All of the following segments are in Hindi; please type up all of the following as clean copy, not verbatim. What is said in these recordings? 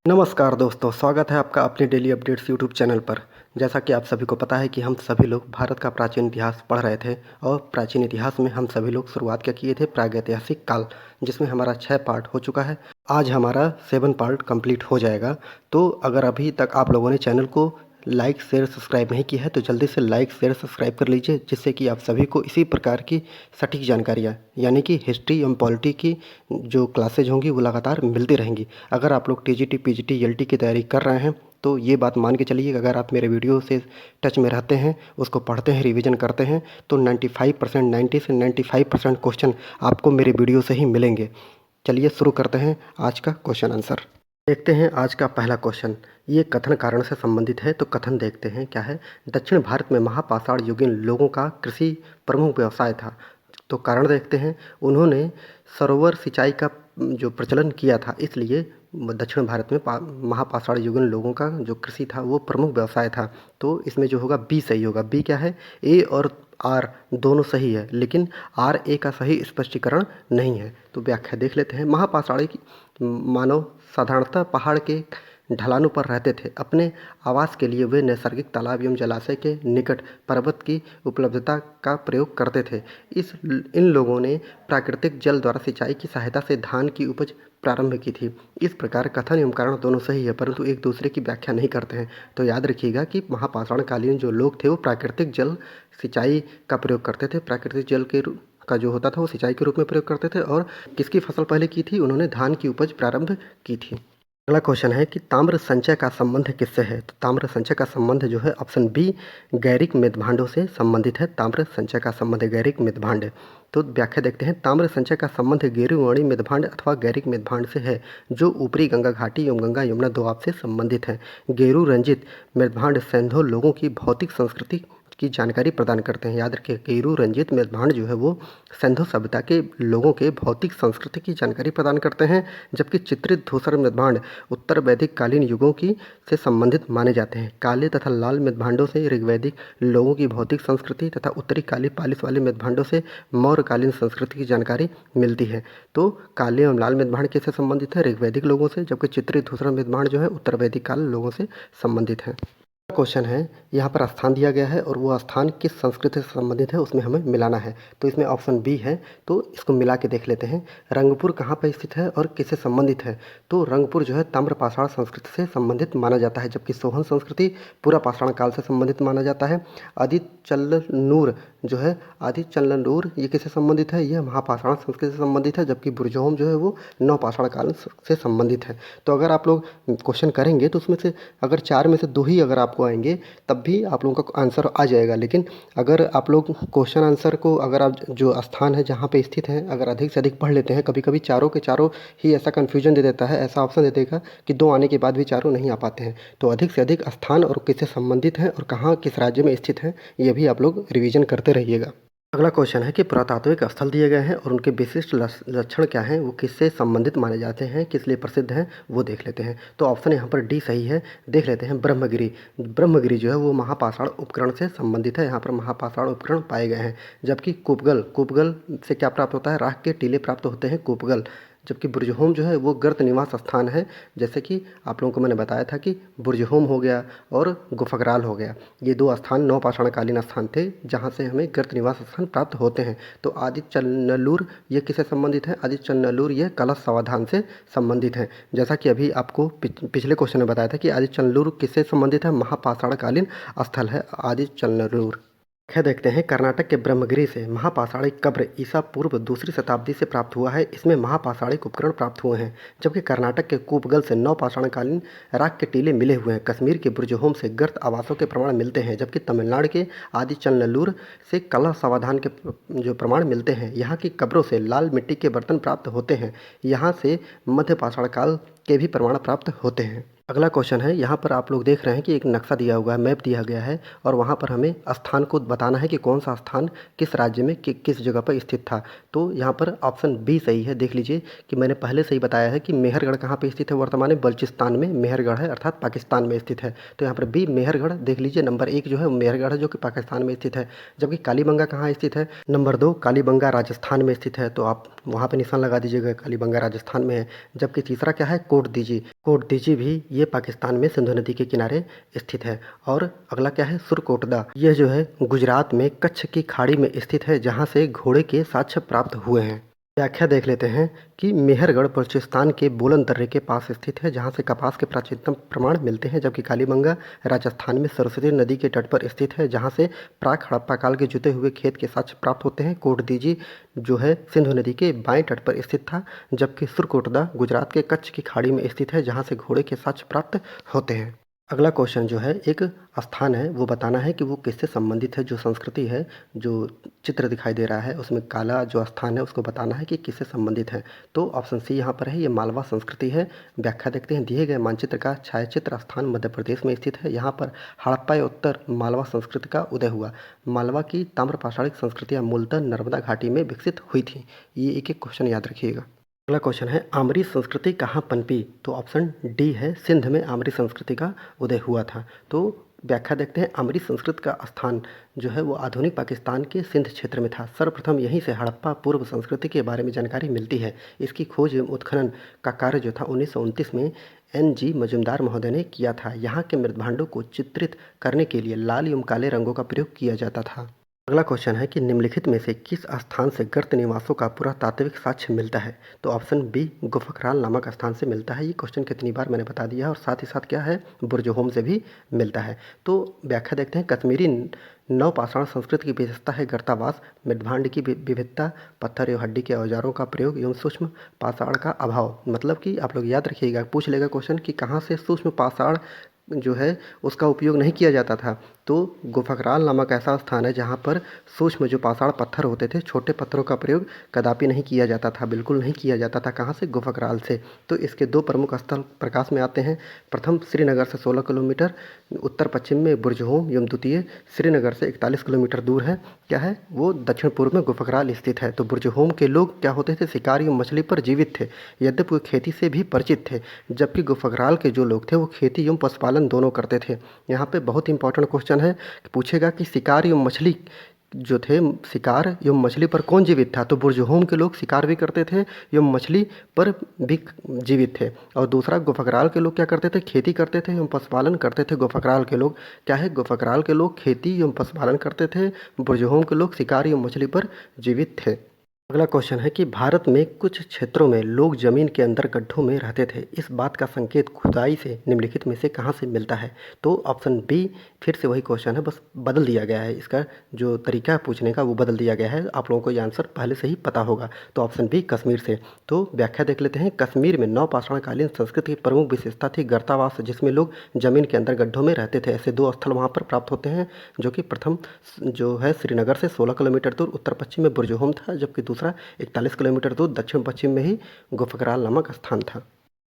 नमस्कार दोस्तों, स्वागत है आपका अपने डेली अपडेट्स यूट्यूब चैनल पर। जैसा कि आप सभी को पता है कि हम सभी लोग भारत का प्राचीन इतिहास पढ़ रहे थे और प्राचीन इतिहास में हम सभी लोग शुरुआत क्या किए थे, प्रागैतिहासिक काल, जिसमें हमारा 6 पार्ट हो चुका है। आज हमारा 7 पार्ट कंप्लीट हो जाएगा। तो अगर अभी तक आप लोगों ने चैनल को लाइक शेयर सब्सक्राइब नहीं किया है तो जल्दी से लाइक शेयर सब्सक्राइब कर लीजिए, जिससे कि आप सभी को इसी प्रकार की सटीक जानकारियाँ यानी कि हिस्ट्री एवं पॉलिटी की जो क्लासेज होंगी वो लगातार मिलती रहेंगी। अगर आप लोग टीजीटी पीजीटी एलटी की तैयारी कर रहे हैं तो ये बात मान के चलिए कि अगर आप मेरे वीडियो से टच में रहते हैं, उसको पढ़ते हैं, रिवीजन करते हैं तो 95% 90 से 95% क्वेश्चन आपको मेरे वीडियो से ही मिलेंगे। चलिए शुरू करते हैं आज का क्वेश्चन आंसर। देखते हैं आज का पहला क्वेश्चन। ये कथन कारण से संबंधित है, तो कथन देखते हैं क्या है। दक्षिण भारत में महापाषाण युगीन लोगों का कृषि प्रमुख व्यवसाय था। तो कारण देखते हैं, उन्होंने सरोवर सिंचाई का जो प्रचलन किया था, इसलिए दक्षिण भारत में महापाषाण युगीन लोगों का जो कृषि था वो प्रमुख व्यवसाय था। तो इसमें जो होगा बी सही होगा। बी क्या है, ए और आर दोनों सही है, लेकिन आर ए का सही स्पष्टीकरण नहीं है। तो व्याख्या देख लेते हैं। महापाषाणी की मानव साधारणतः पहाड़ के ढलानों पर रहते थे। अपने आवास के लिए वे नैसर्गिक तालाब एवं जलाशय के निकट पर्वत की उपलब्धता का प्रयोग करते थे। इन लोगों ने प्राकृतिक जल द्वारा सिंचाई की सहायता से धान की उपज प्रारंभ की थी। इस प्रकार कथन एवं कारण दोनों सही है, परंतु एक दूसरे की व्याख्या नहीं करते हैं। तो याद रखिएगा कि महापाषाणकालीन जो लोग थे वो प्राकृतिक जल सिंचाई का प्रयोग करते थे। प्राकृतिक जल के का जो होता था वो सिंचाई के रूप में प्रयोग करते थे। और किसकी फसल पहले की थी, उन्होंने धान की उपज प्रारंभ की थी। अगला क्वेश्चन है कि ताम्र संचय का संबंध किससे है। तो ताम्र संचय का संबंध जो है ऑप्शन बी गैरिक मेदभांडों से संबंधित है। ताम्र संचय का संबंध गैरिक मेदभांड। तो व्याख्या देखते हैं। ताम्र संचय का संबंध गेरुवाणी मेदभांड अथवा गैरिक मेदभांड से है, जो ऊपरी गंगा घाटी एवं गंगा यमुना दोआब से संबंधित है। गेरु रंजित मेदभांड सैंधो लोगों की भौतिक संस्कृति की जानकारी प्रदान करते हैं। याद रखिए, गेरु रंजित मेदभांड जो है वो सिंधु सभ्यता के लोगों के भौतिक संस्कृति की जानकारी प्रदान करते हैं, जबकि चित्रित धूसर मेदभांड उत्तर वैदिक कालीन युगों की से संबंधित माने जाते हैं। काले तथा लाल मेदभांडों से ऋग्वैदिक लोगों की भौतिक संस्कृति तथा उत्तरी काली पालिश वाले मेदभांडों से मौर्यकालीन संस्कृति की जानकारी मिलती है। तो काले एवं लाल मेदभांड किससे संबंधित है, ऋग्वैदिक लोगों से, जबकि चित्रित धूसर मेदभांड जो है उत्तर वैदिक काल लोगों से संबंधित है। क्वेश्चन है, यहाँ पर स्थान दिया गया है और वो स्थान किस संस्कृति से संबंधित है उसमें हमें मिलाना है। तो इसमें ऑप्शन बी है, तो इसको मिला के देख लेते हैं। रंगपुर कहाँ पर स्थित है और किससे संबंधित है। तो रंगपुर जो है ताम्रपाषाण संस्कृति से संबंधित माना जाता है, जबकि सोहन संस्कृति पूरा पाषाण काल से संबंधित माना जाता है। आदिचल्लनूर जो है, आदिचल्लनूर ये किससे संबंधित है, यह महापाषाण संस्कृति से संबंधित है, जबकि बुरजोहम जो है वो नवपाषाण काल से संबंधित है। तो अगर आप लोग क्वेश्चन करेंगे तो उसमें से अगर 4 में से 2 ही अगर आपको आएंगे तब भी आप लोगों का आंसर आ जाएगा। लेकिन अगर आप लोग क्वेश्चन आंसर को अगर आप जो स्थान है जहाँ पे स्थित हैं अगर अधिक से अधिक पढ़ लेते हैं, कभी कभी चारों के चारों ही ऐसा कन्फ्यूजन दे देता है, ऐसा ऑप्शन दे देगा कि 2 आने के बाद भी चारों नहीं आ पाते हैं। तो अधिक से अधिक स्थान और किससे संबंधित हैं और कहाँ किस राज्य में स्थित हैं ये भी आप लोग रिविजन करते रहिएगा। अगला क्वेश्चन है कि पुरातात्विक स्थल दिए गए हैं और उनके विशिष्ट लक्षण क्या हैं, वो किससे संबंधित माने जाते हैं, किस लिए प्रसिद्ध हैं, वो देख लेते हैं। तो ऑप्शन यहाँ पर डी सही है। देख लेते हैं। ब्रह्मगिरी। ब्रह्मगिरी जो है वो महापाषाण उपकरण से संबंधित है। यहाँ पर महापाषाण उपकरण पाए गए हैं। जबकि कूपगल, कूपगल से क्या प्राप्त होता है, राख के टीले प्राप्त होते हैं, कूपगल। जबकि बुर्जहोम जो है वो गर्त निवास स्थान है, जैसे कि आप लोगों को मैंने बताया था कि बुर्जहोम हो गया और गुफकराल हो गया, ये 2 स्थान नवपाषाणकालीन स्थान थे जहाँ से हमें गर्त निवास स्थान प्राप्त होते हैं। तो आदिचल्लनूर ये किससे संबंधित है, आदिचल्लनूर ये कलश समाधान से संबंधित है। जैसा कि अभी आपको पिछले क्वेश्चन में बताया था कि आदिचल्लनूर किससे संबंधित है, महापाषाणकालीन स्थल है आदिचल्लनूर। क्या देखते हैं। कर्नाटक के ब्रह्मगिरी से महापाषाणिक कब्र ईसा पूर्व 2री शताब्दी से प्राप्त हुआ है। इसमें महापाषाणिक उपकरण प्राप्त हुए हैं। जबकि कर्नाटक के कूपगल से नवपाषाणकालीन राख के टीले मिले हुए हैं। कश्मीर के बुर्जहोम से गर्त आवासों के प्रमाण मिलते हैं। जबकि तमिलनाडु के आदिचल्लनूर से कला समाधान के जो प्रमाण मिलते हैं। यहाँ की कब्रों से लाल मिट्टी के बर्तन प्राप्त होते हैं। यहाँ से मध्य पाषाण काल के भी प्रमाण प्राप्त होते हैं। अगला क्वेश्चन है, यहाँ पर आप लोग देख रहे हैं कि एक नक्शा दिया हुआ है, मैप दिया गया है और वहाँ पर हमें स्थान को बताना है कि कौन सा स्थान किस राज्य में किस जगह पर स्थित था। तो यहाँ पर ऑप्शन बी सही है। देख लीजिए कि मैंने पहले से ही बताया है कि मेहरगढ़ कहाँ पे स्थित है, वर्तमान में बलूचिस्तान में मेहरगढ़ है, अर्थात पाकिस्तान में स्थित है। तो यहाँ पर बी मेहरगढ़ देख लीजिए, नंबर 1 जो है मेहरगढ़ है जो कि पाकिस्तान में स्थित है। जबकि कालीबंगा कहाँ स्थित है, नंबर 2 कालीबंगा राजस्थान में स्थित है। तो आप वहाँ पर निशान लगा दीजिएगा, कालीबंगा राजस्थान में है। जबकि तीसरा क्या है, कोटदीजी भी ये पाकिस्तान में सिंधु नदी के किनारे स्थित है। और अगला क्या है, सुरकोटदा, यह जो है गुजरात में कच्छ की खाड़ी में स्थित है, जहाँ से घोड़े के साक्ष्य प्राप्त हुए हैं। व्याख्या देख लेते हैं कि मेहरगढ़ बलूचिस्तान के बोलन दर्रे के पास स्थित है, जहाँ से कपास के प्राचीनतम प्रमाण मिलते हैं। जबकि कालीबंगा राजस्थान में सरस्वती नदी के तट पर स्थित है, जहाँ से प्राक हड़प्पा काल के जुते हुए खेत के साक्ष्य प्राप्त होते हैं। कोटदीजी जो है सिंधु नदी के बाएं तट पर स्थित था, जबकि सुरकोटदा गुजरात के कच्छ की खाड़ी में स्थित है, जहाँ से घोड़े के साक्ष्य प्राप्त होते हैं। अगला क्वेश्चन जो है, एक स्थान है वो बताना है कि वो किससे संबंधित है। जो संस्कृति है, जो चित्र दिखाई दे रहा है उसमें काला जो स्थान है उसको बताना है कि किससे संबंधित है। तो ऑप्शन सी यहाँ पर है, ये मालवा संस्कृति है। व्याख्या देखते हैं, दिए गए मानचित्र का छायाचित्र स्थान मध्य प्रदेश में स्थित है। यहाँ पर हड़प्पा उत्तर मालवा संस्कृति का उदय हुआ। मालवा की ताम्रपाषाणिक संस्कृतियाँ मूलतः नर्मदा घाटी में विकसित हुई थी। ये एक एक क्वेश्चन याद रखिएगा। अगला क्वेश्चन है, आमरी संस्कृति कहाँ पनपी। तो ऑप्शन डी है, सिंध में आमरी संस्कृति का उदय हुआ था। तो व्याख्या देखते हैं, आमरी संस्कृति का स्थान जो है वो आधुनिक पाकिस्तान के सिंध क्षेत्र में था। सर्वप्रथम यहीं से हड़प्पा पूर्व संस्कृति के बारे में जानकारी मिलती है। इसकी खोज एवं उत्खनन का कार्य जो था 1929 में NG मजुमदार महोदय ने किया था। यहाँ के मृतभांडों को चित्रित करने के लिए लाल एवं काले रंगों का प्रयोग किया जाता था। अगला क्वेश्चन है कि निम्नलिखित में से किस स्थान से गर्त निवासों का पुरातात्विक साक्ष्य मिलता है। तो ऑप्शन बी गुफकराल नामक स्थान से मिलता है। ये क्वेश्चन कितनी बार मैंने बता दिया है। और साथ ही साथ क्या है, बुर्जहोम से भी मिलता है। तो व्याख्या देखते हैं, कश्मीरी नवपाषाण संस्कृति की विशेषता है गर्तावास, मृदभांड की विविधता, पत्थर एवं हड्डी के औजारों का प्रयोग एवं सूक्ष्म पाषाण का अभाव। मतलब कि आप लोग याद रखिएगा, पूछ लेगा क्वेश्चन कि कहाँ से सूक्ष्म पाषाण जो है उसका उपयोग नहीं किया जाता था। तो गुफकराल नामक ऐसा स्थान है जहाँ पर सूक्ष्म जो पाषाण पत्थर होते थे, छोटे पत्थरों का प्रयोग कदापि नहीं किया जाता था, बिल्कुल नहीं किया जाता था। कहाँ से, गुफकराल से। तो इसके 2 प्रमुख स्थल प्रकाश में आते हैं। प्रथम श्रीनगर से 16 किलोमीटर उत्तर पश्चिम में बुर्जहोम एवं द्वितीय श्रीनगर से 41 किलोमीटर दूर है। क्या है वो, दक्षिण पूर्व में गुफकराल स्थित है। तो बुर्जहोम के लोग क्या होते थे, शिकार एवं मछली पर जीवित थे, यद्यपि वो खेती से भी परिचित थे। जबकि गुफकराल के जो लोग थे वो खेती एवं पशुपालन दोनों करते थे। यहाँ पे बहुत इंपॉर्टेंट क्वेश्चन है, पूछेगा कि शिकार एवं मछली जो थे, शिकार एवं मछली पर कौन जीवित था। तो बुर्जहोम के लोग शिकार भी करते थे एवं मछली पर भी जीवित थे। और दूसरा, गुफकराल के लोग क्या करते थे, खेती करते थे एवं पशुपालन करते थे। गुफकराल के लोग क्या है, गुफकराल के लोग खेती एवं पशुपालन करते थे, बुर्जहोम के लोग शिकार एवं मछली पर जीवित थे। अगला क्वेश्चन है कि भारत में कुछ क्षेत्रों में लोग जमीन के अंदर गड्ढों में रहते थे। इस बात का संकेत खुदाई से निम्नलिखित में से कहाँ से मिलता है। तो ऑप्शन बी, फिर से वही क्वेश्चन है, बस बदल दिया गया है। इसका जो तरीका है पूछने का वो बदल दिया गया है। आप लोगों को ये आंसर पहले से ही पता होगा। तो ऑप्शन बी, कश्मीर से। तो व्याख्या देख लेते हैं, कश्मीर में नवपाषाणकालीन संस्कृति की प्रमुख विशेषता थी गर्तावास, जिसमें लोग जमीन के अंदर गड्ढों में रहते थे। ऐसे 2 स्थल वहाँ पर प्राप्त होते हैं, जो कि प्रथम जो है श्रीनगर से 16 किलोमीटर दूर उत्तर पश्चिम में बुर्जहोम था, जबकि दूसरा 41 किलोमीटर दूर दक्षिण पश्चिम में ही गुफकराल नामक स्थान था।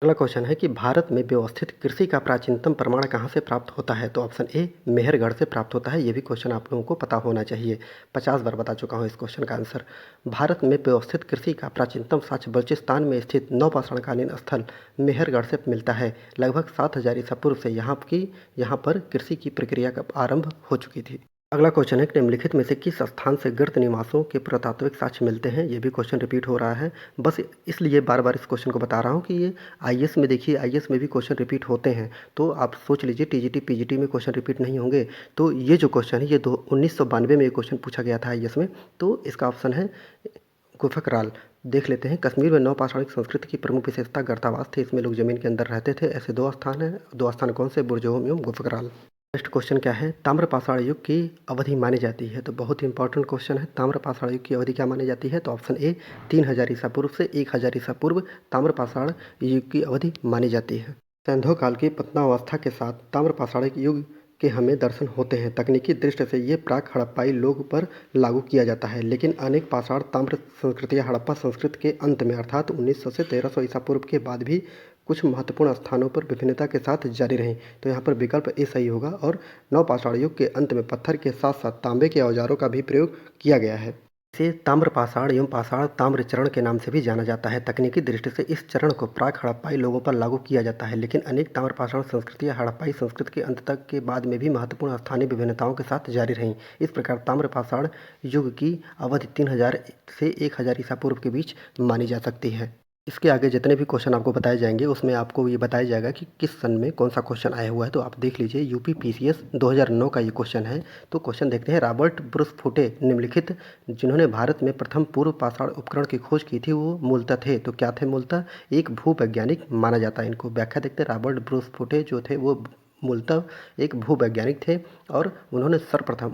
अगला क्वेश्चन है कि भारत में व्यवस्थित कृषि का प्राचीनतम प्रमाण कहाँ से प्राप्त होता है। तो ऑप्शन ए, मेहरगढ़ से प्राप्त होता है। ये भी क्वेश्चन आप लोगों को पता होना चाहिए, 50 बार बता चुका हूँ इस क्वेश्चन का आंसर। भारत में व्यवस्थित कृषि का प्राचीनतम साक्ष्य बलूचिस्तान में स्थित नवपाषाणकालीन स्थल मेहरगढ़ से मिलता है। लगभग 7000 ईसा पूर्व से यहाँ पर कृषि की प्रक्रिया का आरंभ हो चुकी थी। अगला क्वेश्चन है कि निम्नलिखित में से किस स्थान से गर्त निवासों के पुरातात्विक साक्ष्य मिलते हैं। ये भी क्वेश्चन रिपीट हो रहा है, बस इसलिए बार बार इस क्वेश्चन को बता रहा हूँ कि ये आईएएस में देखिए, आईएएस में भी क्वेश्चन रिपीट होते हैं। तो आप सोच लीजिए टीजीटी पीजीटी में क्वेश्चन रिपीट नहीं होंगे। तो ये जो क्वेश्चन है ये 1992 में ये क्वेश्चन पूछा गया था आईएएस में। तो इसका ऑप्शन है गुफकराल। देख लेते हैं, कश्मीर में नवपाषाणिक संस्कृति की प्रमुख विशेषता गर्तावास थे, इसमें लोग जमीन के अंदर रहते थे। ऐसे 2 स्थान हैं, 2 स्थान कौन से, बुर्जहोम एवं गुफकराल। नेक्स्ट क्वेश्चन क्या है, ताम्रपाषाण युग की अवधि मानी जाती है। तो बहुत ही इंपॉर्टेंट क्वेश्चन है, ताम्रपाषाण युग की अवधि क्या मानी जाती है। तो ऑप्शन ए, 3000 ईसा पूर्व से 1000 ईसा पूर्व ताम्रपाषाण युग की अवधि मानी जाती है। सैंधव काल की पतनावस्था के साथ ताम्रपाषाणिक युग के हमें दर्शन होते हैं। तकनीकी दृष्टि से ये प्राक हड़प्पाई लोग पर लागू किया जाता है, लेकिन अनेक पाषाण ताम्र संस्कृतियाँ हड़प्पा संस्कृति के अंत में अर्थात 1900 से 1300 ईसा पूर्व के बाद भी कुछ महत्वपूर्ण स्थानों पर विभिन्नता के साथ जारी रहीं। तो यहाँ पर विकल्प ए सही होगा और नवपाषाण युग के अंत में पत्थर के साथ साथ तांबे के औजारों का भी प्रयोग किया गया है। इसे ताम्र पाषाण एवं पाषाण ताम्र चरण के नाम से भी जाना जाता है। तकनीकी दृष्टि से इस चरण को प्राक हड़प्पाई लोगों पर लागू किया जाता है, लेकिन अनेक ताम्र पाषाण संस्कृतियाँ हड़प्पाई संस्कृति के अंत तक के बाद में भी महत्वपूर्ण स्थानीय विभिन्नताओं के साथ जारी रहीं। इस प्रकार ताम्र पाषाण युग की अवधि 3000 से 1000 ईसा पूर्व के बीच मानी जा सकती है। इसके आगे जितने भी क्वेश्चन आपको बताए जाएंगे उसमें आपको ये बताया जाएगा कि किस सन में कौन सा क्वेश्चन आया हुआ है। तो आप देख लीजिए, यूपी पीसीएस 2009 का ये क्वेश्चन है। तो क्वेश्चन देखते हैं। रॉबर्ट ब्रूस फुटे निम्नलिखित जिन्होंने भारत में प्रथम पूर्व पाषाण उपकरण की खोज की थी वो मूलतः थे। तो क्या थे मूलतः? एक भूवैज्ञानिक माना जाता है इनको। व्याख्या देखते हैं। रॉबर्ट ब्रूस फुटे जो थे वो मूलतः एक भूवैज्ञानिक थे और उन्होंने सर्वप्रथम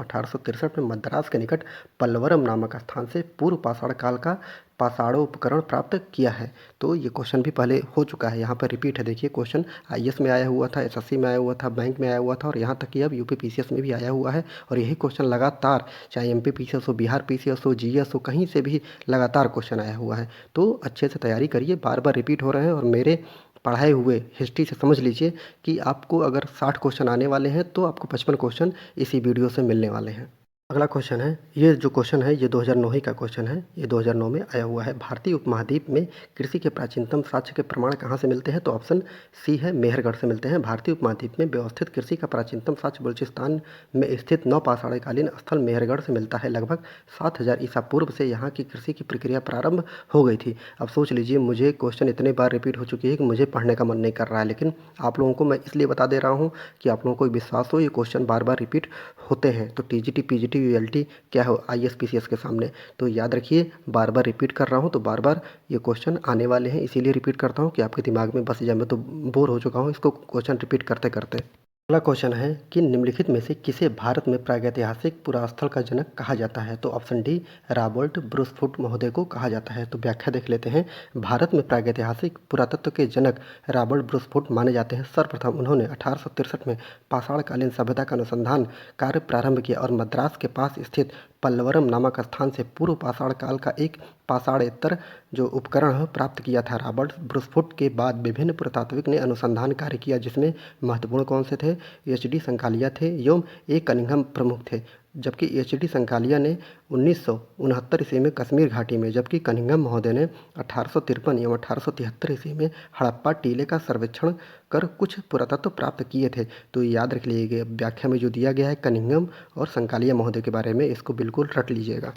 1863 में मद्रास के निकट पल्लवरम नामक स्थान से पूर्व पाषाण काल का पाषाणोपकरण प्राप्त किया है। तो ये क्वेश्चन भी पहले हो चुका है, यहाँ पर रिपीट है। देखिए, क्वेश्चन आईएएस में आया हुआ था, एसएससी में आया हुआ था, बैंक में आया हुआ था और यहाँ तक कि अब यूपी पीसीएस में भी आया हुआ है। और यही क्वेश्चन लगातार, चाहे एमपी पीसीएस हो, बिहार पीसीएस हो, जीएस हो, कहीं से भी लगातार क्वेश्चन आया हुआ है। तो अच्छे से तैयारी करिए, बार बार रिपीट हो रहे हैं। और मेरे पढ़ाए हुए हिस्ट्री से समझ लीजिए कि आपको अगर 60 क्वेश्चन आने वाले हैं तो आपको 55 क्वेश्चन इसी वीडियो से मिलने वाले हैं। अगला क्वेश्चन है, ये जो क्वेश्चन है ये 2009 ही का क्वेश्चन है। ये 2009 में आया हुआ है। भारतीय उपमहाद्वीप में कृषि के प्राचीनतम साक्ष्य के प्रमाण कहाँ से मिलते हैं? तो ऑप्शन सी है, मेहरगढ़ से मिलते हैं। भारतीय उपमहाद्वीप में व्यवस्थित कृषि का प्राचीनतम साक्ष्य बलूचिस्तान में स्थित नवपाषाणकालीन स्थल मेहरगढ़ से मिलता है। लगभग 7000 ईसा पूर्व से यहाँ की कृषि की प्रक्रिया प्रारंभ हो गई थी। अब सोच लीजिए, मुझे क्वेश्चन इतने बार रिपीट हो चुकी है कि मुझे पढ़ने का मन नहीं कर रहा है, लेकिन आप लोगों को मैं इसलिए बता दे रहा हूँ कि आप लोगों को विश्वास हो। ये क्वेश्चन बार बार रिपीट होते हैं। तो टीजीटी, पीजीटी, यूएलटी क्या हो आईएएस पीसीएस के सामने। तो याद रखिए, बार बार रिपीट कर रहा हूँ तो बार बार ये क्वेश्चन आने वाले हैं, इसीलिए रिपीट करता हूँ कि आपके दिमाग में बस जाए। मैं तो बोर हो चुका हूँ इसको क्वेश्चन रिपीट करते करते। अगला क्वेश्चन है कि निम्नलिखित में से किसे भारत में प्रागैतिहासिक पुरास्थल का जनक कहा जाता है? तो option D, Robert Bruce foot महोदय को कहा जाता है। तो व्याख्या देख लेते हैं। भारत में प्रागैतिहासिक पुरातत्व के जनक रॉबर्ट ब्रूस फुट माने जाते हैं। सर्वप्रथम उन्होंने 1863 में पाषाणकालीन सभ्यता का अनुसंधान कार्य प्रारंभ किया और मद्रास के पास स्थित पल्लवरम नामक स्थान से पूर्व पाषाण काल का एक पाषाणेतर जो उपकरण प्राप्त किया था। रॉबर्ट ब्रूस फुट के बाद विभिन्न पुरातात्विक ने अनुसंधान कार्य किया, जिसमें महत्वपूर्ण कौन से थे? एच डी संकालिया थे एवं ए कनिंघम प्रमुख थे। जबकि एच डी संकालिया ने 1969 ईस्वी में कश्मीर घाटी में, जबकि कनिंघम महोदय ने 1853 एवं 1873 ईस्वी में हड़प्पा टीले का सर्वेक्षण कर कुछ पुरातत्व प्राप्त किए थे। तो याद रख लीजिएगा, व्याख्या में जो दिया गया है कनिंघम और संकालिया महोदय के बारे में, इसको बिल्कुल रट लीजिएगा।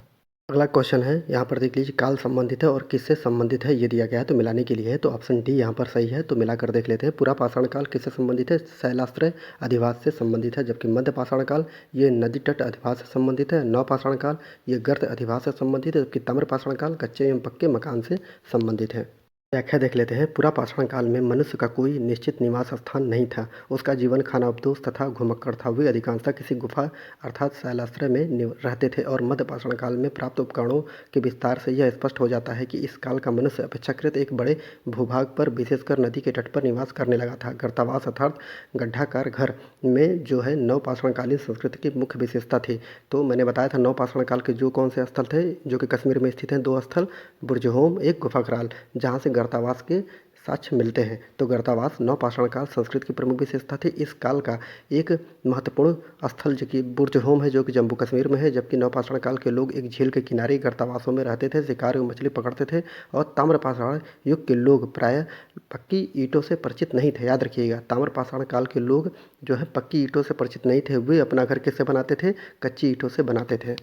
अगला क्वेश्चन है, यहाँ पर देख लीजिए, काल संबंधित है और किससे संबंधित है ये दिया गया है, तो मिलाने के लिए है। तो ऑप्शन डी यहाँ पर सही है। तो मिलाकर देख लेते हैं। पूरा पाषाण काल किससे संबंधित है? शैलाश्रय अधिवास से संबंधित है। जबकि मध्य पाषाण काल ये नदी तट अधिवास से संबंधित है। नव पाषाण काल ये गर्त अधिवास से संबंधित है। जबकि ताम्र पाषाण काल कच्चे एवं पक्के मकान से संबंधित है। व्याख्या देख लेते हैं। पूरा पाषाण काल में मनुष्य का कोई निश्चित निवास स्थान नहीं था। उसका जीवन खानाबदोश तथा घुमक्कड़ था। वे अधिकांशतः किसी गुफा अर्थात शैलाश्रय में रहते थे। और मध्य पाषाण काल में प्राप्त उपकरणों के विस्तार से यह स्पष्ट हो जाता है कि इस काल का मनुष्य अपेक्षाकृत एक बड़े भूभाग पर, विशेषकर नदी के तट पर निवास करने लगा था। गर्तावास अर्थात गड्ढाकार घर में जो है नव पाषाणकालीन संस्कृति की मुख्य विशेषता थी। तो मैंने बताया था नव पाषाण काल के जो कौन से स्थल थे जो कि कश्मीर में स्थित हैं, 2 स्थल, बुर्जहोम, एक गुफाग्राल, जहाँ से गर्तावास के साक्ष्य मिलते हैं। तो गर्तावास नव पाषाण काल संस्कृति की प्रमुख विशेषता थी। इस काल का एक महत्वपूर्ण स्थल जो कि बुर्जहोम है, जो कि जम्मू कश्मीर में है। जबकि नव पाषाण काल के लोग एक झील के किनारे गर्तावासों में रहते थे, शिकार एवं मछली पकड़ते थे। और ताम्र पाषाण युग के लोग प्रायः पक्की ईंटों से परिचित नहीं थे। याद रखिएगा, ताम्र पाषाण काल के लोग जो है पक्की ईंटों से परिचित नहीं थे। वे अपना घर किससे बनाते थे? कच्ची ईंटों से बनाते थे।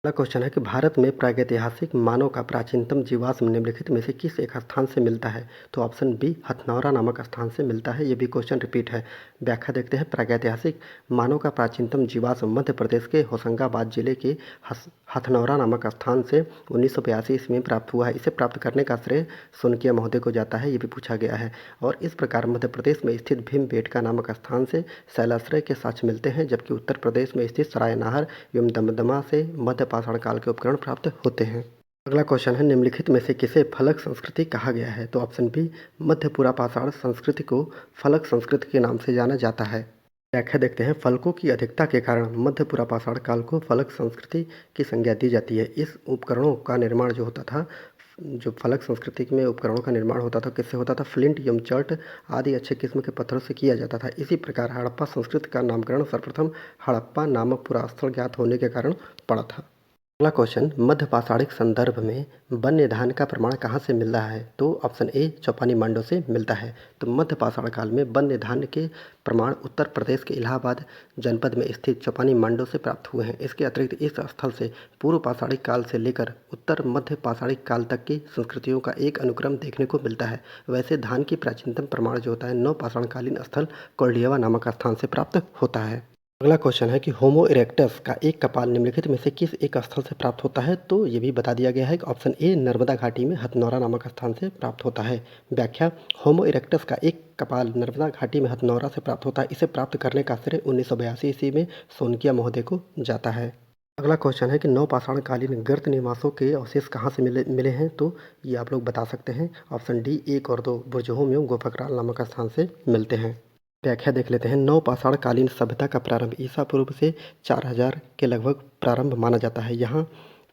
अगला क्वेश्चन है कि भारत में प्रागैतिहासिक मानव का प्राचीनतम जीवाश्म निम्नलिखित में से किस एक स्थान से मिलता है? तो ऑप्शन बी, हथनौरा नामक स्थान से मिलता है। ये भी क्वेश्चन रिपीट है। व्याख्या देखते हैं। प्रागैतिहासिक मानव का प्राचीनतम जीवाश्म मध्य प्रदेश के होशंगाबाद जिले के हथनौरा नामक स्थान से 1982 ईस्वी में प्राप्त हुआ है। इसे प्राप्त करने का श्रेय सोनकिया महोदय को जाता है, ये भी पूछा गया है। और इस प्रकार मध्य प्रदेश में स्थित भीमबेटका नामक स्थान से शैलाश्रय के साक्ष्य मिलते हैं। जबकि उत्तर प्रदेश में स्थित सरायनाहर एवं दमदमा से मध्य पाषाण काल के उपकरण प्राप्त होते हैं। अगला क्वेश्चन है, निम्नलिखित में से किसे फलक संस्कृति कहा गया है? तो ऑप्शन बी, मध्य पुरापाषाण संस्कृति को फलक संस्कृति के नाम से जाना जाता है। व्याख्या देखते हैं। फलकों की अधिकता के कारण मध्य पुरापाषाण काल को फलक संस्कृति की संज्ञा दी जाती है। इस उपकरणों का निर्माण जो होता था, जो फलक संस्कृति में उपकरणों का निर्माण होता था, किससे होता था? फ्लिंट, यमचर्ट आदि अच्छे किस्म के पत्थरों से किया जाता था। इसी प्रकार हड़प्पा संस्कृति का नामकरण सर्वप्रथम हड़प्पा नामक पुरास्थल ज्ञात होने के कारण पड़ा था। अगला क्वेश्चन, मध्य पाषाणिक संदर्भ में वन्य धान का प्रमाण कहाँ से मिल रहा है? तो ऑप्शन ए, चौपानी मांडो से मिलता है। तो मध्य पाषाण काल में वन्य धान के प्रमाण उत्तर प्रदेश के इलाहाबाद जनपद में स्थित चौपानी मांडो से प्राप्त हुए हैं। इसके अतिरिक्त इस स्थल से पूर्व पाषाणिक काल से लेकर उत्तर मध्य पाषाणिक काल तक की संस्कृतियों का एक अनुक्रम देखने को मिलता है। वैसे धान की प्राचीनतम प्रमाण जो होता है नव पाषाणकालीन स्थल कोल्डियावा नामक स्थान से प्राप्त होता है। अगला क्वेश्चन है कि होमो इरेक्टस का एक कपाल निम्नलिखित में से किस एक स्थल से प्राप्त होता है? तो ये भी बता दिया गया है कि ऑप्शन ए, नर्मदा घाटी में हथनौरा नामक स्थान से प्राप्त होता है। व्याख्या, होमो इरेक्टस का एक कपाल नर्मदा घाटी में हथनौरा से प्राप्त होता है। इसे प्राप्त करने का श्रेय 1982 ईस्वी में सोनकिया महोदय को जाता है। अगला क्वेश्चन है कि नवपाषाणकालीन गर्त निवासों के अवशेष कहाँ से मिले हैं? तो ये आप लोग बता सकते हैं। ऑप्शन डी 1 और 2 बुर्जहोम एवं गोफकराल नामक स्थान से मिलते हैं। व्याख्या देख लेते हैं। नवपाषाणकालीन सभ्यता का प्रारंभ ईसा पूर्व से 4000 के लगभग प्रारंभ माना जाता है। यहाँ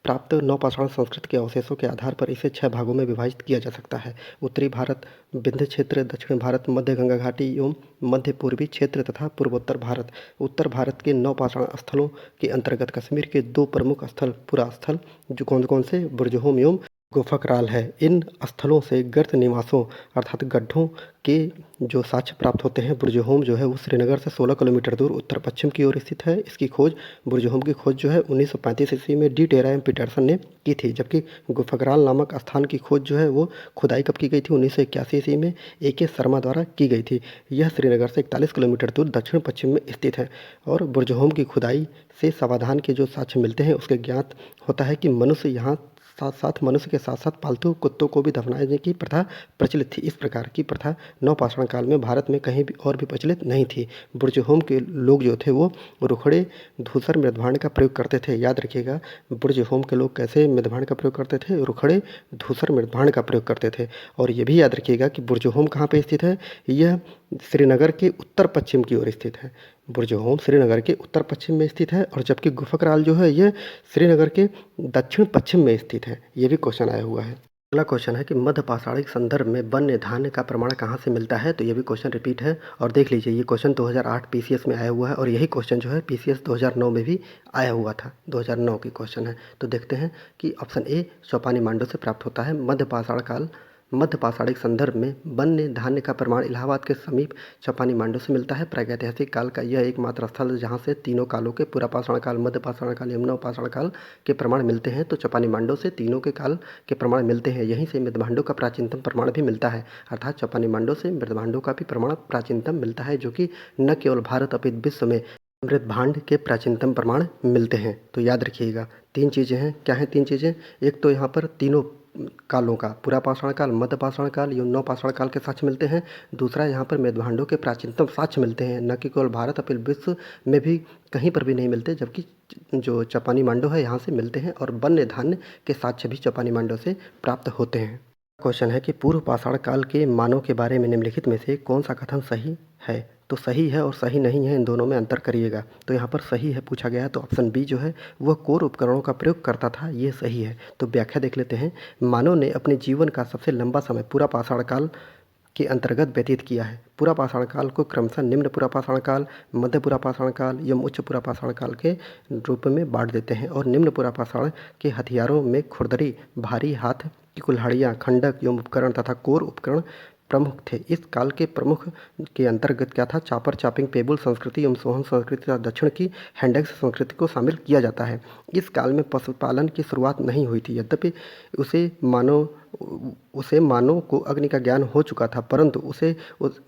प्राप्त नवपाषाण संस्कृति के अवशेषों के आधार पर इसे 6 भागों में विभाजित किया जा सकता है। उत्तरी भारत, विंध्य क्षेत्र, दक्षिण भारत, मध्य गंगा घाटी एवं मध्य पूर्वी क्षेत्र तथा पूर्वोत्तर भारत। उत्तर भारत के नवपाषाण स्थलों के अंतर्गत कश्मीर के 2 प्रमुख स्थल पुरा स्थल जो कौन कौन से बुर्जहोम एवं गोफकराल है। इन स्थलों से गर्त निवासों अर्थात गड्ढों के जो साक्ष्य प्राप्त होते हैं। बुर्जहोम जो है वो श्रीनगर से 16 किलोमीटर दूर उत्तर पश्चिम की ओर स्थित है। इसकी खोज बुर्जहोम की खोज जो है 1935 ईस्वी में डी टेरा एम पीटरसन ने की थी, जबकि गोफकराल नामक स्थान की खोज जो है वो खुदाई कब की गई थी? 1981 ईस्वी में ए शर्मा द्वारा की गई थी। यह श्रीनगर से 41 किलोमीटर दूर दक्षिण पश्चिम में स्थित है। और बुर्जहोम की खुदाई से सावधान के जो साक्ष्य मिलते हैं उसके ज्ञात होता है कि मनुष्य यहाँ साथ साथ मनुष्य के साथ साथ पालतू कुत्तों को भी दफनाने की प्रथा प्रचलित थी। इस प्रकार की प्रथा नवपाषाण काल में भारत में कहीं भी और भी प्रचलित नहीं थी। बुर्जहोम के लोग जो थे वो रुखड़े धूसर मृदभांड का प्रयोग करते थे। याद रखिएगा, बुर्जहोम के लोग कैसे मृदभांड का प्रयोग करते थे? रुखड़े धूसर मृदभांड का प्रयोग करते थे। और ये भी याद रखिएगा कि बुर्जहोम कहाँ पर स्थित है? यह श्रीनगर के उत्तर पश्चिम की ओर स्थित है। बुर्जहोम श्रीनगर के उत्तर पश्चिम में स्थित है और जबकि गुफकराल जो है ये श्रीनगर के दक्षिण पश्चिम में स्थित है। ये भी क्वेश्चन आया हुआ है। अगला क्वेश्चन है कि मध्य पाषाणिक संदर्भ में वन्य धान्य का प्रमाण कहाँ से मिलता है? तो ये भी क्वेश्चन रिपीट है और देख लीजिए, ये क्वेश्चन 2008 पीसीएस में आया हुआ है और यही क्वेश्चन जो है पीसीएस 2009 में भी आया हुआ था। 2009 की क्वेश्चन है। तो देखते हैं कि ऑप्शन ए, चौपानी मांडो से प्राप्त होता है। मध्य पाषाणिक संदर्भ में वन्य धान्य का प्रमाण इलाहाबाद के समीप चौपानी मांडो से मिलता है। प्रागैतिहासिक काल का यह एकमात्र स्थल जहाँ से तीनों कालों के पुरापाषाण काल, मध्य पाषाण काल एवं नवपाषाण काल के प्रमाण मिलते हैं। तो चौपानी मांडो से तीनों के काल के प्रमाण मिलते हैं। यहीं से मृदभांडों का प्राचीनतम प्रमाण भी मिलता है। अर्थात चौपानी मांडो से मृदभांडों का भी प्रमाण प्राचीनतम मिलता है, जो कि न केवल भारत अपितु विश्व में मृदभांड के प्राचीनतम प्रमाण मिलते हैं। तो याद रखिएगा 3 चीज़ें हैं। क्या हैं 3 चीज़ें? एक तो यहाँ पर तीनों कालों का पुरापाषाण काल, मध्य पाषाण काल एवं नवपाषाण काल के साक्ष्य मिलते हैं। दूसरा, यहाँ पर मृदभांडों के प्राचीनतम साक्ष्य मिलते हैं, न कि केवल भारत अपितु विश्व में भी कहीं पर भी नहीं मिलते, जबकि जो चौपानी मांडो है यहाँ से मिलते हैं। और वन्य धान्य के साक्ष्य भी चौपानी मांडो से प्राप्त होते हैं। क्वेश्चन है कि पूर्व पाषाण काल के मानव के बारे में निम्नलिखित में से कौन सा कथन सही है? तो सही है और सही नहीं है, इन दोनों में अंतर करिएगा। तो यहाँ पर सही है पूछा गया है, तो ऑप्शन बी जो है वह कोर उपकरणों का प्रयोग करता था, ये सही है। तो व्याख्या देख लेते हैं। मानव ने अपने जीवन का सबसे लंबा समय पूरा पाषाण काल के अंतर्गत व्यतीत किया है। पूरा पाषाण काल को क्रमशः निम्न पूरा पाषाण काल, मध्य पूरा पाषाण काल एवं उच्च पूरा पाषाण काल के रूप में बांट देते हैं। और निम्न पूरा पाषाण के हथियारों में खुरदरी, भारी हाथ की कुल्हाड़ियाँ, खंडक एवं उपकरण तथा कोर उपकरण प्रमुख थे। इस काल के प्रमुख के अंतर्गत क्या था? चापर, चापिंग, पेबुल संस्कृति एवं सोहन संस्कृति तथा दक्षिण की हैंडेक्स संस्कृति को शामिल किया जाता है। इस काल में पशुपालन की शुरुआत नहीं हुई थी। यद्यपि उसे मानव को अग्नि का ज्ञान हो चुका था, परंतु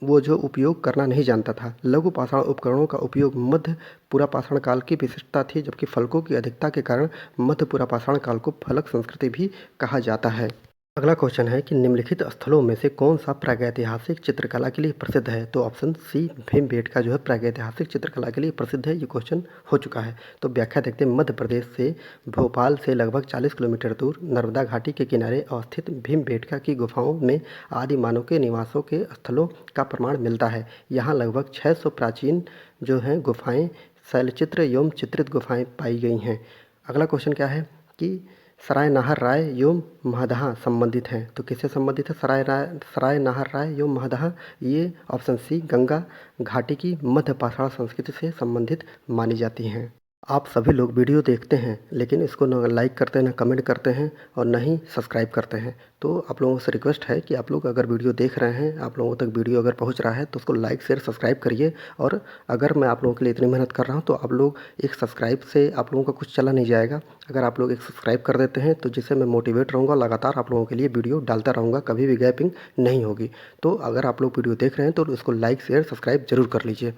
वो जो उपयोग करना नहीं जानता था। लघु पाषाण उपकरणों का उपयोग मध्य पुरापाषाण काल की विशिष्टता थी, जबकि फलकों की अधिकता के कारण मध्य पुरापाषाण काल को फलक संस्कृति भी कहा जाता है। अगला क्वेश्चन है कि निम्नलिखित स्थलों में से कौन सा प्रागैतिहासिक चित्रकला के लिए प्रसिद्ध है। तो ऑप्शन सी भीमबेटका जो है प्रागैतिहासिक चित्रकला के लिए प्रसिद्ध है। ये क्वेश्चन हो चुका है। तो व्याख्या देखते हैं। मध्य प्रदेश से भोपाल से लगभग 40 किलोमीटर दूर नर्मदा घाटी के किनारे अवस्थित भीमबेटका की गुफाओं में आदि मानव के निवासों के स्थलों का प्रमाण मिलता है। यहाँ लगभग 600 प्राचीन जो हैं गुफाएँ शैलचित्र एवं चित्रित गुफाएँ पाई गई हैं। अगला क्वेश्चन क्या है कि सराय नाहर राय एवं महदहा संबंधित हैं। तो किससे संबंधित है सराय नाहर राय एवं महदहा? ये ऑप्शन सी गंगा घाटी की मध्य पाषाण संस्कृति से संबंधित मानी जाती हैं। आप सभी लोग वीडियो देखते हैं लेकिन इसको ना लाइक करते हैं, ना कमेंट करते हैं और ना ही सब्सक्राइब करते हैं। तो आप लोगों से रिक्वेस्ट है कि आप लोग अगर वीडियो देख रहे हैं, आप लोगों तक वीडियो अगर पहुंच रहा है तो उसको लाइक शेयर सब्सक्राइब करिए। और अगर मैं आप लोगों के लिए इतनी मेहनत कर रहा हूं तो आप लोग एक सब्सक्राइब से आप लोगों का कुछ चला नहीं जाएगा। अगर आप लोग एक सब्सक्राइब कर देते हैं तो जिससे मैं मोटिवेट रहूँगा, लगातार आप लोगों के लिए वीडियो डालता रहूँगा, कभी भी गैपिंग नहीं होगी। तो अगर आप लोग वीडियो देख रहे हैं तो इसको लाइक शेयर सब्सक्राइब जरूर कर लीजिए।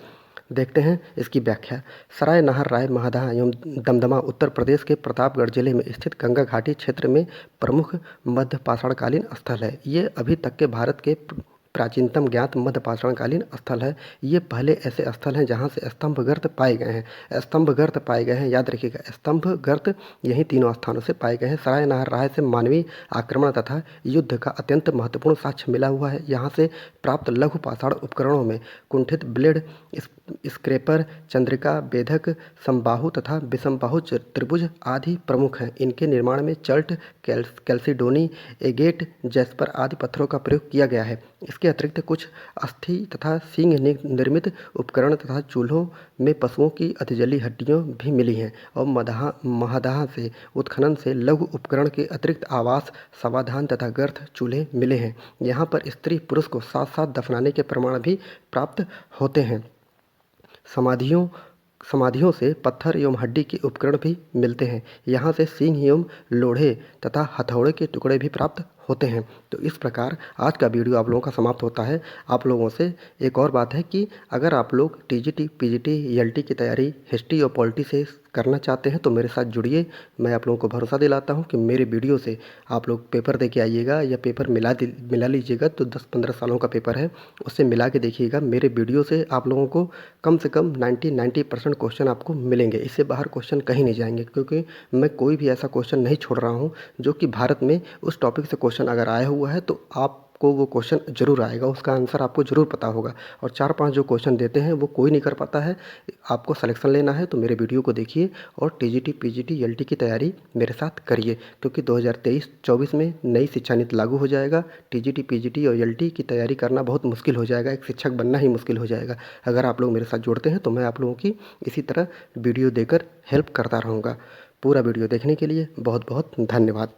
देखते हैं इसकी व्याख्या। सराय नाहर राय महदहा एवं दमदमा उत्तर प्रदेश के प्रतापगढ़ जिले में स्थित गंगा घाटी क्षेत्र में प्रमुख मध्य पाषाणकालीन स्थल है। ये अभी तक के भारत के प्राचीनतम ज्ञात मध्य पाषाणकालीन स्थल है। ये पहले ऐसे स्थल हैं जहाँ से स्तंभ गर्त पाए गए हैं। स्तंभ गर्त पाए गए हैं, याद रखिएगा, स्तंभ गर्त यही तीनों स्थानों से पाए गए हैं। सराय नाहर राय से मानवीय आक्रमण तथा युद्ध का अत्यंत महत्वपूर्ण साक्ष्य मिला हुआ है। यहाँ से प्राप्त लघु पाषाण उपकरणों में कुंठित ब्लेड, स्क्रैपर, चंद्रिका, बेधक, समबाहु तथा विषमबाहु त्रिभुज आदि प्रमुख हैं। इनके निर्माण में चल्ट, कैल्सिडोनी, एगेट, जैस्पर आदि पत्थरों का प्रयोग किया गया है। इसके अतिरिक्त कुछ अस्थि तथा सींग निर्मित उपकरण तथा चूल्हों में पशुओं की अधजली हड्डियां भी मिली हैं। और महदहा से उत्खनन से लघु उपकरण के अतिरिक्त आवास, समाधान तथा गर्थ चूल्हे मिले हैं। यहाँ पर स्त्री पुरुष को साथ साथ दफनाने के प्रमाण भी प्राप्त होते हैं। समाधियों से पत्थर एवं हड्डी के उपकरण भी मिलते हैं। यहाँ से सींग एवं लोढ़े तथा हथौड़े के टुकड़े भी प्राप्त होते हैं। तो इस प्रकार आज का वीडियो आप लोगों का समाप्त होता है। आप लोगों से एक और बात है कि अगर आप लोग टीजीटी, पीजीटी, ईएलटी की तैयारी हिस्ट्री और पॉलिटी से करना चाहते हैं तो मेरे साथ जुड़िए। मैं आप लोगों को भरोसा दिलाता हूं कि मेरे वीडियो से आप लोग पेपर दे के आइएगा या पेपर मिला लीजिएगा। तो 10-15 सालों का पेपर है, उससे मिला के देखिएगा। मेरे वीडियो से आप लोगों को कम से कम 90% क्वेश्चन आपको मिलेंगे। इससे बाहर क्वेश्चन कहीं नहीं जाएंगे, क्योंकि मैं कोई भी ऐसा क्वेश्चन नहीं छोड़ रहा हूँ जो कि भारत में उस टॉपिक से क्वेश्चन अगर आया हुआ है तो आपको वो क्वेश्चन जरूर आएगा, उसका आंसर आपको जरूर पता होगा। और 4-5 जो क्वेश्चन देते हैं वो कोई नहीं कर पाता है। आपको सिलेक्शन लेना है तो मेरे वीडियो को देखिए और टीजीटी, पीजीटी, ईएलटी की तैयारी मेरे साथ करिए, क्योंकि 2023-24 में नई शिक्षा नीति लागू हो जाएगा। टीजीटी, पीजीटी और ईएलटी की तैयारी करना बहुत मुश्किल हो जाएगा, एक शिक्षक बनना ही मुश्किल हो जाएगा। अगर आप लोग मेरे साथ जुड़ते हैं तो मैं आप लोगों की इसी तरह वीडियो देकर हेल्प करता रहूँगा। पूरा वीडियो देखने के लिए बहुत बहुत धन्यवाद।